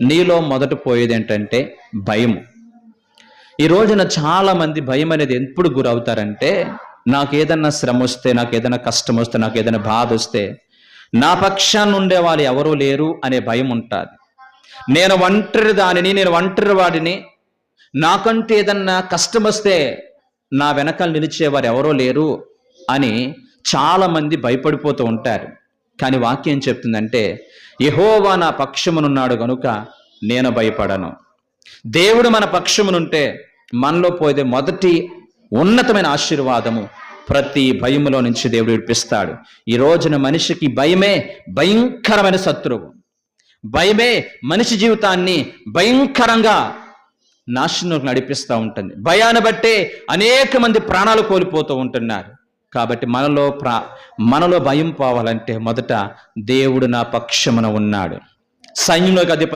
నీలో మొదట పోయేది ఏంటంటే భయము. ఈ రోజున చాలా మంది భయం అనేది ఎప్పుడు గురవుతారంటే, నాకేదన్నా శ్రమ వస్తే, నాకేదైనా కష్టం వస్తే, నాకేదైనా బాధ వస్తే నా పక్షాన్ని ఉండే వాళ్ళు ఎవరూ లేరు అనే భయం ఉంటుంది. నేను ఒంటరి వాడిని, నాకంటూ ఏదన్నా కష్టం వస్తే నా వెనకాల నిలిచేవారు ఎవరో లేరు అని చాలా మంది భయపడిపోతూ ఉంటారు. కానీ వాక్యం చెప్తుందంటే, యెహోవా నా పక్షమునున్నాడు గనుక నేను భయపడను. దేవుడు మన పక్షమునుంటే మనలో పోయేది మొదటి ఉన్నతమైన ఆశీర్వాదము, ప్రతి భయములో నుంచి దేవుడు విడిపిస్తాడు. ఈ రోజున మనిషికి భయమే భయంకరమైన శత్రువు. భయమే మనిషి జీవితాన్ని భయంకరంగా నాశనం నడిపిస్తూ ఉంటుంది. భయాన్ని బట్టే అనేక మంది ప్రాణాలు కోల్పోతూ ఉంటున్నారు. కాబట్టి మనలో భయం పోవాలంటే మొదట దేవుడు నా పక్షమున ఉన్నాడు. సైన్యంలోకి అధిపతి